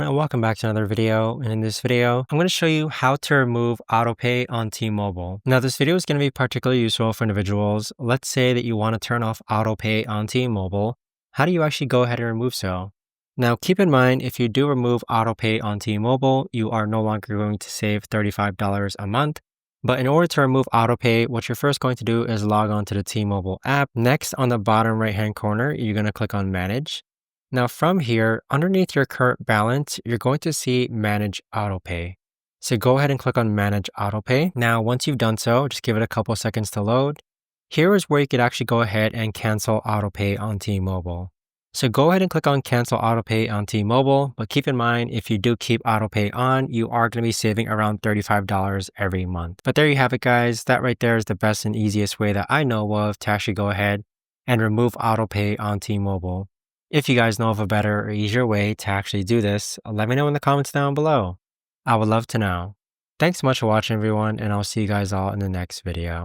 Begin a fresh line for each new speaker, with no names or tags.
and welcome back to another video. And in this video, I'm going to show you how to remove AutoPay on T-Mobile. Now, this video is going to be particularly useful for individuals. Let's say that you want to turn off AutoPay on T-Mobile. How do you actually go ahead and remove so? Now, keep in mind, if you do remove AutoPay on T-Mobile, you are no longer going to save $35 a month. But in order to remove AutoPay, what you're first going to do is log on to the T-Mobile app. Next, on the bottom right-hand corner, you're going to click on Manage. Now from here, underneath your current balance, you're going to see Manage AutoPay. So go ahead and click on Manage AutoPay. Now, once you've done so, just give it a couple seconds to load. Here is where you could actually go ahead and cancel AutoPay on T-Mobile. So go ahead and click on Cancel AutoPay on T-Mobile, but keep in mind, if you do keep AutoPay on, you are going to be saving around $35 every month. But there you have it, guys. That right there is the best and easiest way that I know of to actually go ahead and remove AutoPay on T-Mobile. If you guys know of a better or easier way to actually do this, let me know in the comments down below. I would love to know. Thanks so much for watching, everyone, and I'll see you guys all in the next video.